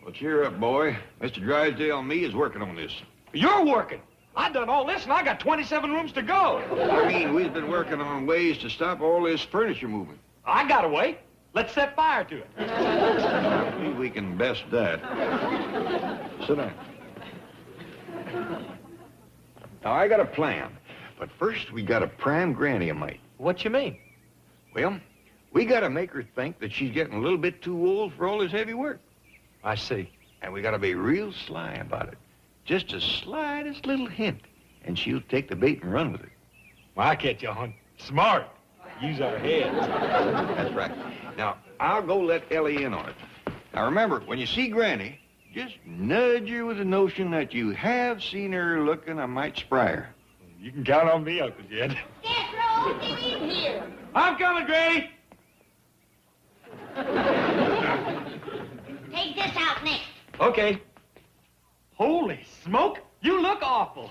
Well, cheer up, boy. Mr. Drysdale and me is working on this. You're working. I done all this, and I got 27 rooms to go. I mean, we've been working on ways to stop all this furniture moving. I got a way. Let's set fire to it. I think we can best that. Sit down. Now, I got a plan. But first, we got to prime Granny a mite. What you mean? Well, we got to make her think that she's getting a little bit too old for all this heavy work. I see. And we got to be real sly about it. Just the slightest little hint, and she'll take the bait and run with it. Well, I catch you on. Smart. Use our heads. That's right. Now, I'll go let Ellie in on it. Now, remember, when you see Granny, just nudge her with the notion that you have seen her looking a mite spryer. You can count on me, Uncle Jed. Jethro, get in here. I'm coming, Granny. Take this out next. Okay. Holy smoke, you look awful.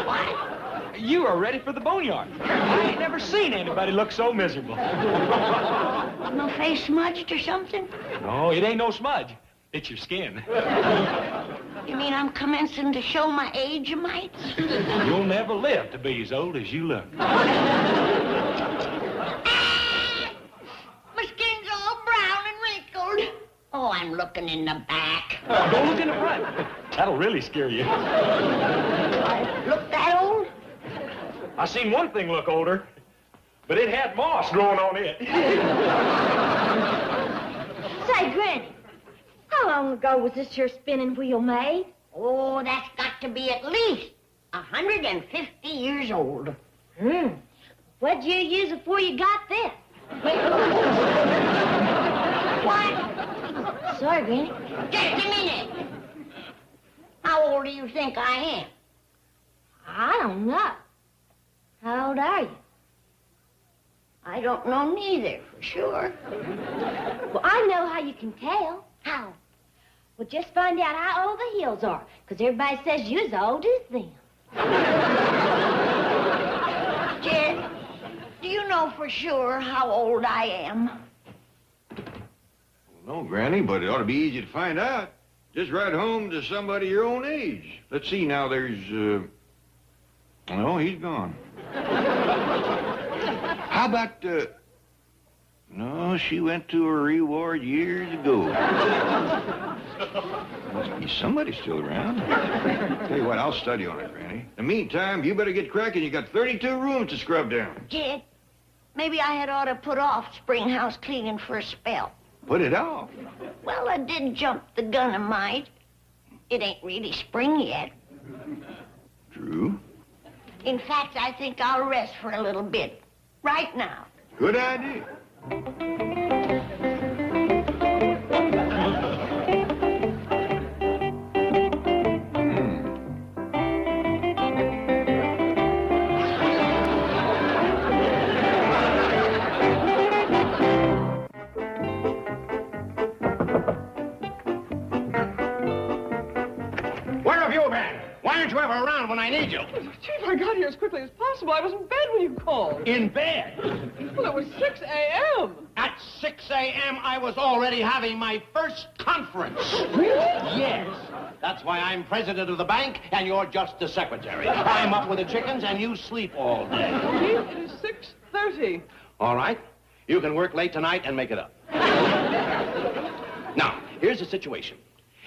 What? You are ready for the boneyard. I ain't never seen anybody look so miserable. No face smudged or something? No, it ain't no smudge. It's your skin. You mean I'm commencing to show my age a mite? You'll never live to be as old as you look. My skin's all brown and wrinkled. Oh, I'm looking in the back. Don't look in the front. That'll really scare you. I look that old? I seen one thing look older, but it had moss growing on it. Say, Granny, how long ago was this here spinning wheel made? Oh, that's got to be at least 150 years old. What'd you use before you got this? What? Sorry, Granny. Just a minute. How old do you think I am? I don't know. How old are you? I don't know neither, for sure. Well, I know how you can tell. How? Well, just find out how old the hills are, because everybody says you're as old as them. Jed, do you know for sure how old I am? No, Granny, but it ought to be easy to find out. Just ride home to somebody your own age. Let's see now, there's, no, he's gone. How about, no, she went to her reward years ago. Must be somebody still around. Tell you what, I'll study on it, Granny. In the meantime, you better get cracking. You got 32 rooms to scrub down. Jed, maybe I had ought to put off spring house cleaning for a spell. Put it off. Well, I did jump the gun a mite. It ain't really spring yet. True. In fact, I think I'll rest for a little bit. Right now. Good idea. aren't you ever around when I need you? Chief, I got here as quickly as possible. I was in bed when you called. In bed? Well, it was 6 a.m. At 6 a.m., I was already having my first conference. Really? Yes. That's why I'm president of the bank, and you're just the secretary. I'm up with the chickens, and you sleep all day. Chief, it is 6:30. All right. You can work late tonight and make it up. Now, here's the situation.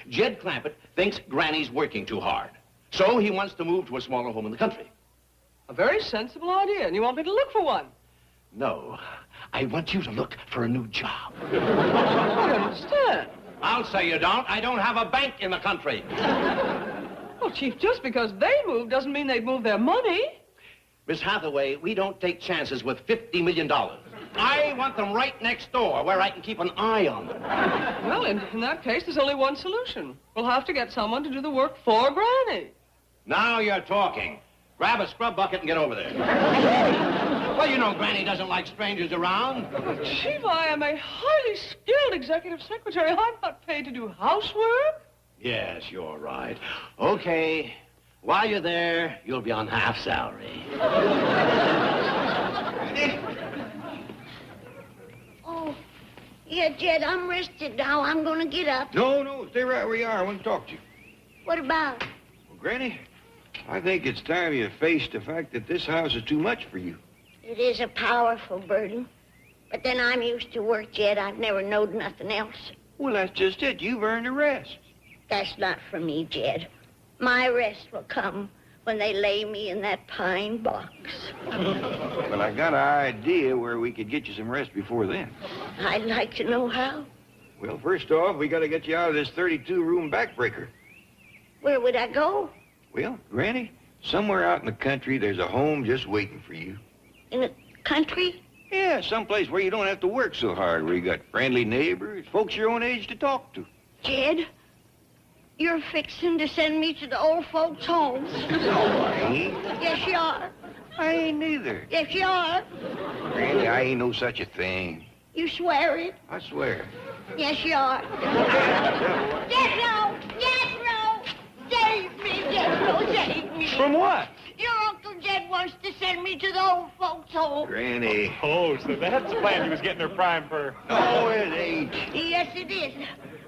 Jed Clampett thinks Granny's working too hard. So he wants to move to a smaller home in the country. A very sensible idea, and you want me to look for one? No. I want you to look for a new job. I don't understand. I'll say you don't. I don't have a bank in the country. Well, Chief, just because they moved doesn't mean they've moved their money. Miss Hathaway, we don't take chances with $50 million. I want them right next door where I can keep an eye on them. Well, in that case, there's only one solution. We'll have to get someone to do the work for Granny. Now you're talking. Grab a scrub bucket and get over there. Well, you know Granny doesn't like strangers around. Chief, I am a highly skilled executive secretary. I'm not paid to do housework. Yes, you're right. Okay. While you're there, you'll be on half salary. Oh, yeah, Jed, I'm rested now. I'm going to get up. No, stay right where you are. I want to talk to you. What about? Well, Granny, I think it's time you faced the fact that this house is too much for you. It is a powerful burden. But then I'm used to work, Jed. I've never knowed nothing else. Well, that's just it. You've earned a rest. That's not for me, Jed. My rest will come when they lay me in that pine box. Well, I got an idea where we could get you some rest before then. I'd like to know how. Well, first off, we got to get you out of this 32-room backbreaker. Where would I go? Well, Granny, somewhere out in the country, there's a home just waiting for you. In the country? Yeah, someplace where you don't have to work so hard, where you got friendly neighbors, folks your own age to talk to. Jed, you're fixing to send me to the old folks' home. No, I ain't. Yes, you are. I ain't neither. Yes, you are. Granny, I ain't no such a thing. You swear it. I swear. Yes, you are. Jethro! Jethro! Save me, Jethro, save me. From what? Your Uncle Jed wants to send me to the old folks' home. Granny. Oh, so that's the plan he was getting her primed for. No, it ain't. Yes, it is.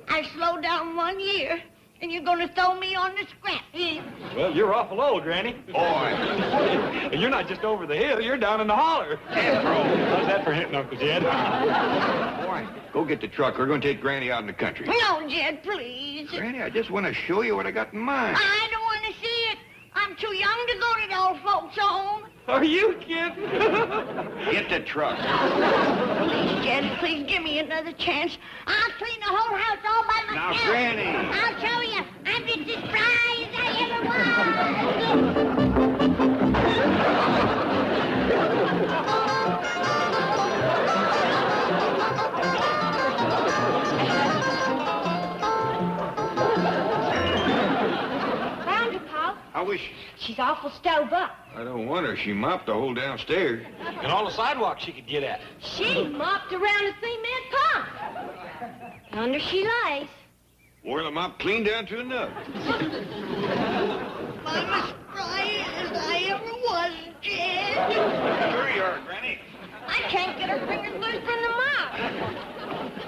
I slowed down 1 year, and you're going to throw me on the scrap heap. Well, you're awful old, Granny. Boy. And you're not just over the hill, you're down in the holler. How's that for hinting, Uncle Jed? Boy, go get the truck. We're going to take Granny out in the country. No, Jed, please. Granny, I just want to show you what I got in mind. I don't want to see it. I'm too young to go to the old folks' home. Are you kidding? Get the truck. Please, Jed, please give me another chance. I'll clean the whole house all by Now, myself. Granny. I'll show you. I'm just as spry as I ever Found her, Pop. I wish... She's awful stove up. I don't want her. She mopped the whole downstairs. And all the sidewalks she could get at. She mopped around a cement pump. Yonder she lies. Wore the mop clean down to a nub. I'm as spry as I ever was, Jed. There you are, Granny. I can't get her fingers loose from the mop.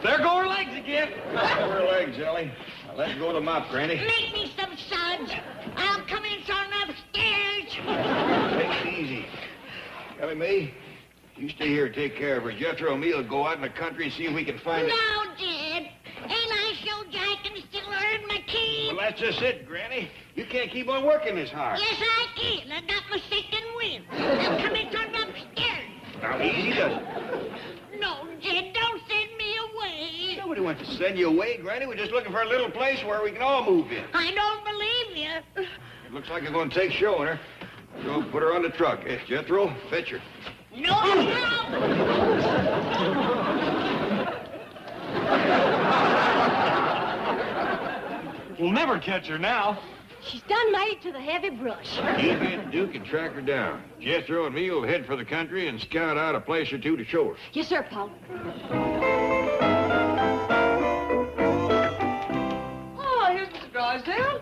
There go her legs again. Her legs, Ellie. Now, let's go to the mop, Granny. Make me some suds. I'll come in on upstairs. Take it easy. Ellie Mae, you stay here and take care of her. Jethro and me will go out in the country and see if we can find it. No, Jed. Ain't I showed you I can still earn my keep? Well, that's just it, Granny. You can't keep on working this hard. Yes, I can. I got my second wind. I'll come in on upstairs. Now, easy does it. No, Jed, don't send me away. Nobody wants to send you away, Granny. We're just looking for a little place where we can all move in. I don't believe you. It looks like you're going to take showing her. Go put her on the truck. Hey, Jethro, fetch her. No, no. We'll never catch her now. She's done made it to the heavy brush. You get Duke and track her down. Jethro and me will head for the country and scout out a place or two to show her. Yes, sir, Pop. Oh, here's Mr. Drysdale.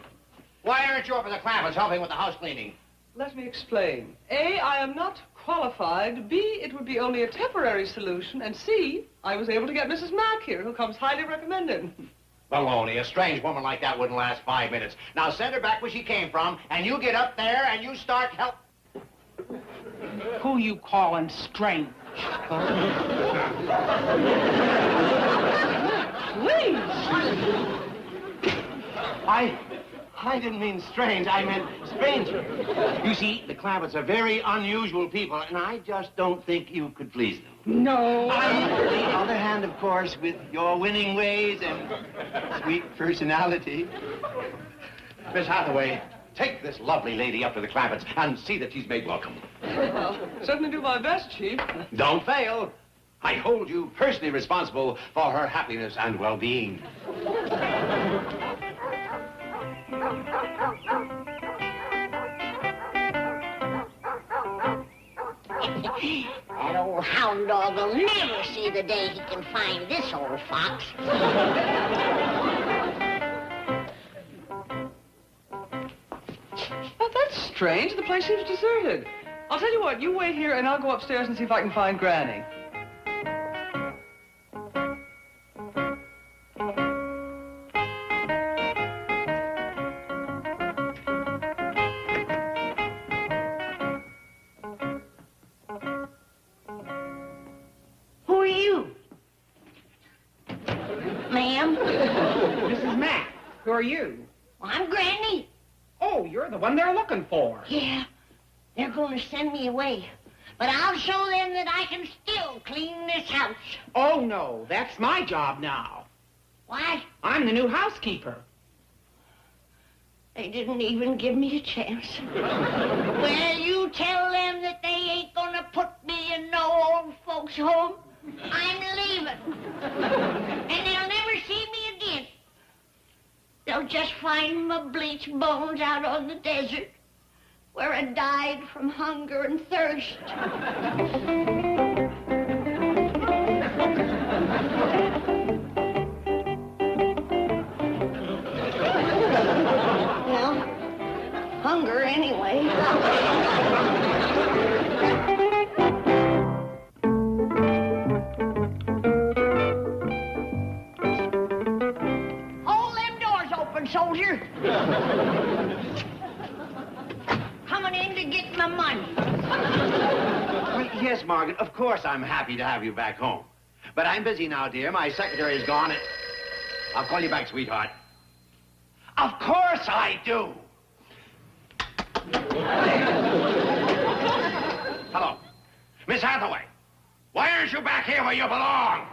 Why aren't you up at the Clampets helping with the house cleaning? Let me explain. A, I am not qualified. B, it would be only a temporary solution. And C, I was able to get Mrs. Mack here, who comes highly recommended. Baloney. A strange woman like that wouldn't last 5 minutes. Now send her back where she came from, and you get up there and you start help. Who you calling strange? Please! I didn't mean strange. I meant stranger. You see, the Clampets are very unusual people, and I just don't think you could please them. No. On the other hand, of course, with your winning ways and sweet personality. Miss Hathaway, take this lovely lady up to the Clampets and see that she's made welcome. I'll certainly do my best, Chief. Don't fail. I hold you personally responsible for her happiness and well-being. That old hound dog will never see the day he can find this old fox. Well, that's strange. The place seems deserted. I'll tell you what, you wait here and I'll go upstairs and see if I can find Granny. Who are you? Ma'am? Mrs. Mack, who are you? Well, I'm Granny. Oh, you're the one they're looking for. Yeah, they're going to send me away. But I'll show them that I can still clean this house. Oh, no, that's my job now. Why? I'm the new housekeeper. They didn't even give me a chance. Well, you tell them that they ain't gonna put me in no old folks' home. I'm leaving. And they'll never see me again. They'll just find my bleached bones out on the desert where I died from hunger and thirst. Well, hunger anyway. Hold them doors open, soldier. Coming in to get my money. Well, yes, Margaret, of course I'm happy to have you back home. But I'm busy now, dear. My secretary's gone. I'll call you back, sweetheart. Of course I do. Hello. Miss Hathaway. Why aren't you back here where you belong?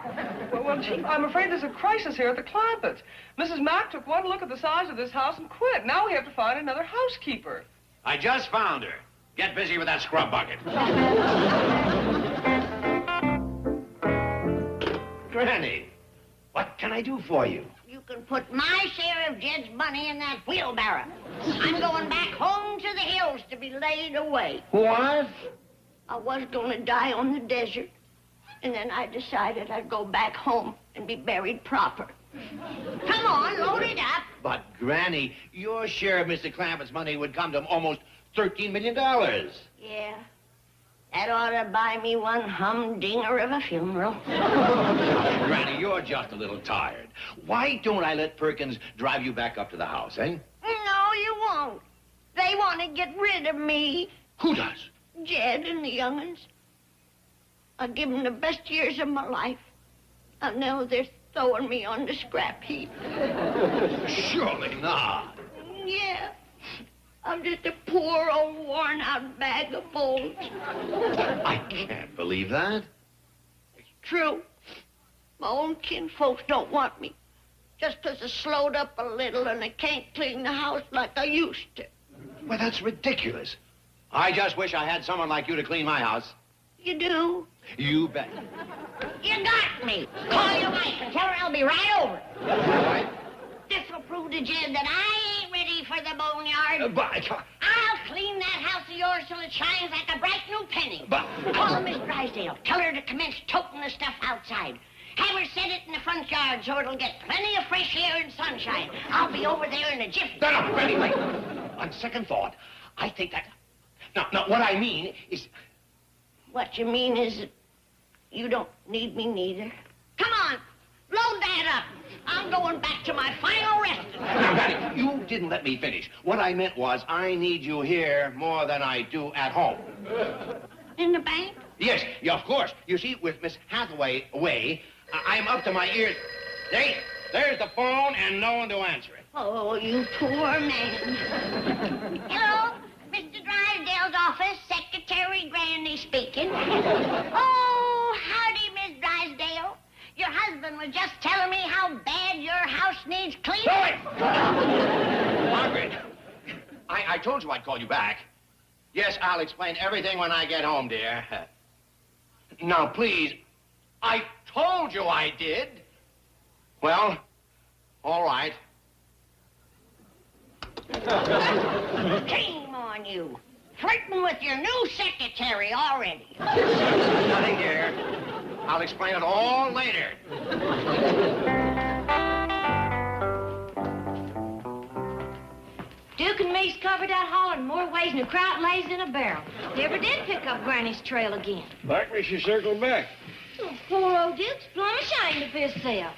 Well, Chief, I'm afraid there's a crisis here at the Clampets. Mrs. Mack took one look at the size of this house and quit. Now we have to find another housekeeper. I just found her. Get busy with that scrub bucket. Granny, what can I do for you? You can put my share of Jed's money in that wheelbarrow. I'm going back home to the hills to be laid away. What? I was going to die on the desert, and then I decided I'd go back home and be buried proper. Come on, load it up. But, Granny, your share of Mr. Clampet's money would come to almost $13 million. Yeah, that ought to buy me one humdinger of a funeral. Granny, you're just a little tired. Why don't I let Perkins drive you back up to the house, eh? No, you won't. They want to get rid of me. Who does? Jed and the young'uns. I give them the best years of my life. And now they're throwing me on the scrap heap. Surely not. Yeah. I'm just a poor old worn-out bag of bones. I can't believe that. It's true. My own kinfolks don't want me. Just 'cause I slowed up a little and I can't clean the house like I used to. Well, that's ridiculous. I just wish I had someone like you to clean my house. You do? You bet. You got me. Call your wife and tell her I'll be right over. All right. This will prove to Jed that I ain't ready for the boneyard. But... I'll clean that house of yours till it shines like a bright new penny. But... Call Miss Drysdale. Tell her to commence toting the stuff outside. Have her set it in the front yard so it'll get plenty of fresh air and sunshine. I'll be over there in a jiffy. No, Granny, wait. On second thought, I think that... No, what I mean is... What you mean is that you don't need me neither. Come on, load that up. I'm going back to my final resting. Now, Granny, you didn't let me finish. What I meant was I need you here more than I do at home. In the bank? Yes, yeah, of course. You see, with Miss Hathaway away, I'm up to my ears. There's the phone and no one to answer it. Oh, you poor man. Hello, Mr. Drysdale's office, Secretary Granny speaking. Oh, howdy, Miss Drysdale. Your husband was just telling me how bad your house needs cleaning. Margaret, I told you I'd call you back. Yes, I'll explain everything when I get home, dear. Now, please, I told you I did. Well, all right. Shame on you. Flirting with your new secretary already. Nothing, dear. I'll explain it all later. Duke and me's covered that holler in more ways than a kraut lays in a barrel. Never did pick up Granny's trail again. Likely she circled back. Oh, poor old Duke's plumb ashamed of himself.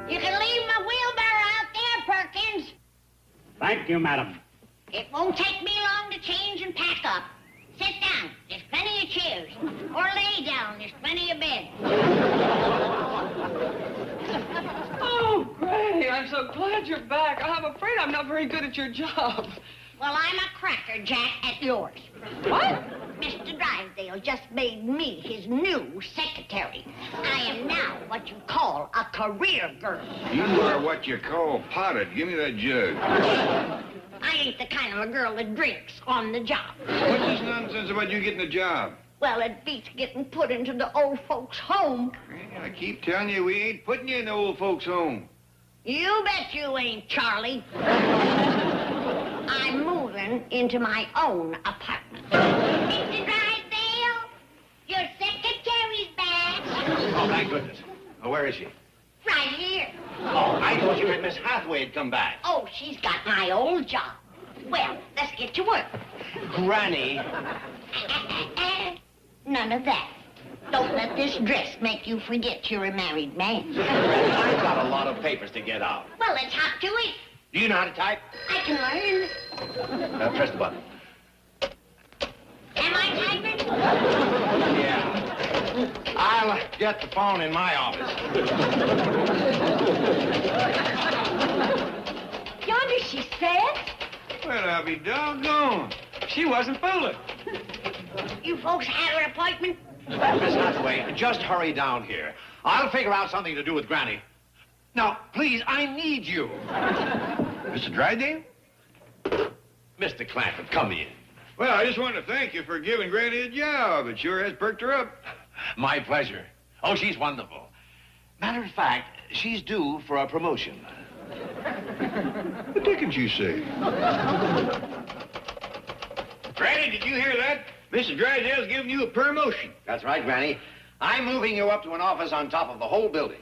You can leave my wheelbarrow out there, Perkins. Thank you, madam. It won't take me long to change and pack up. Sit down. There's plenty of chairs. Or lay down. There's plenty of beds. Oh, Granny, I'm so glad you're back. I'm afraid I'm not very good at your job. Well, I'm a crackerjack at yours. What? Mr. Drysdale just made me his new secretary. I am now what you call a career girl. You are what you call potted. Give me that jug. I ain't the kind of a girl that drinks on the job. What's this nonsense about you getting a job? Well, it beats getting put into the old folks' home. I keep telling you, we ain't putting you in the old folks' home. You bet you ain't, Charlie. I'm moving into my own apartment. Mr. Drysdale, your secretary's back. Oh, thank goodness. Oh, where is she? Right here. Oh, I thought you meant Miss Hathaway had come back. Oh, she's got my old job. Well, let's get to work. Granny. None of that. Don't let this dress make you forget you're a married man. Granny, I've got a lot of papers to get out. Well, let's hop to it. Do you know how to type? I can learn. Press the button. Am I typing? Yeah. I'll get the phone in my office. Yonder she says. Well, I'll be doggone. She wasn't fooling. You folks have an appointment? Miss Hathaway, just hurry down here. I'll figure out something to do with Granny. Now, please, I need you. Mr. Drysdale? Mr. Clampett, come in. Well, I just want to thank you for giving Granny a job. It sure has perked her up. My pleasure. Oh, she's wonderful. Matter of fact, she's due for a promotion. What didn't you say? Granny, did you hear that? Mr. Drysdale's giving you a promotion. That's right, Granny. I'm moving you up to an office on top of the whole building.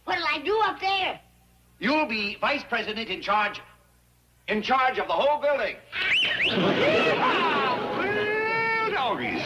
What'll I do up there? You'll be vice president in charge of the whole building. Well, doggies.